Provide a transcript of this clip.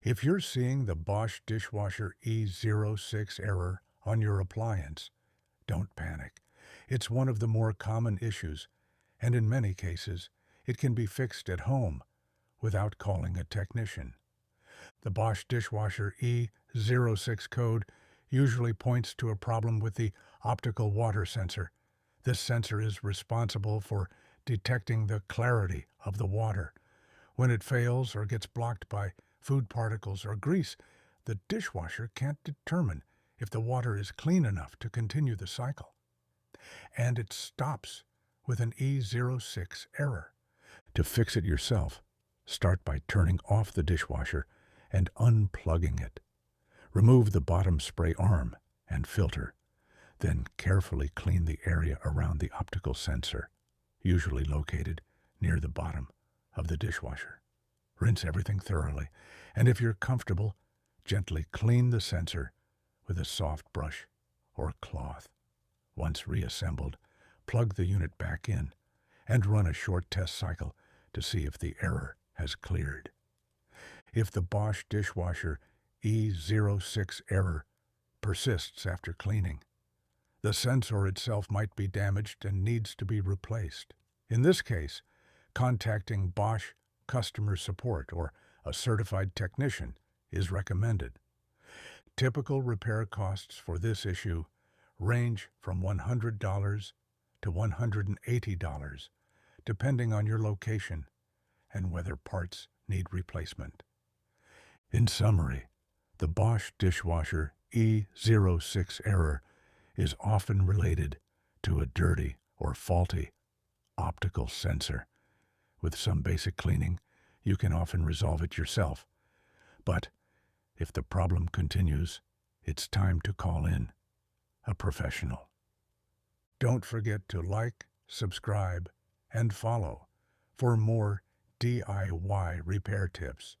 If you're seeing the Bosch dishwasher E06 error on your appliance, don't panic. It's one of the more common issues, and in many cases, it can be fixed at home without calling a technician. The Bosch dishwasher E06 code usually points to a problem with the optical water sensor. This sensor is responsible for detecting the clarity of the water. When it fails or gets blocked by food particles or grease, the dishwasher can't determine if the water is clean enough to continue the cycle. And it stops with an E06 error. To fix it yourself, start by turning off the dishwasher and unplugging it. Remove the bottom spray arm and filter. Then carefully clean the area around the optical sensor, usually located near the bottom of the dishwasher. Rinse everything thoroughly, and if you're comfortable, gently clean the sensor with a soft brush or cloth. Once reassembled, plug the unit back in and run a short test cycle to see if the error has cleared. If the Bosch dishwasher E06 error persists after cleaning, the sensor itself might be damaged and needs to be replaced. In this case, contacting Bosch customer support or a certified technician is recommended. Typical repair costs for this issue range from $100 to $180, depending on your location and whether parts need replacement. In summary, the Bosch dishwasher E06 error is often related to a dirty or faulty optical sensor. With some basic cleaning, you can often resolve it yourself. But if the problem continues, it's time to call in a professional. Don't forget to like, subscribe, and follow for more DIY repair tips.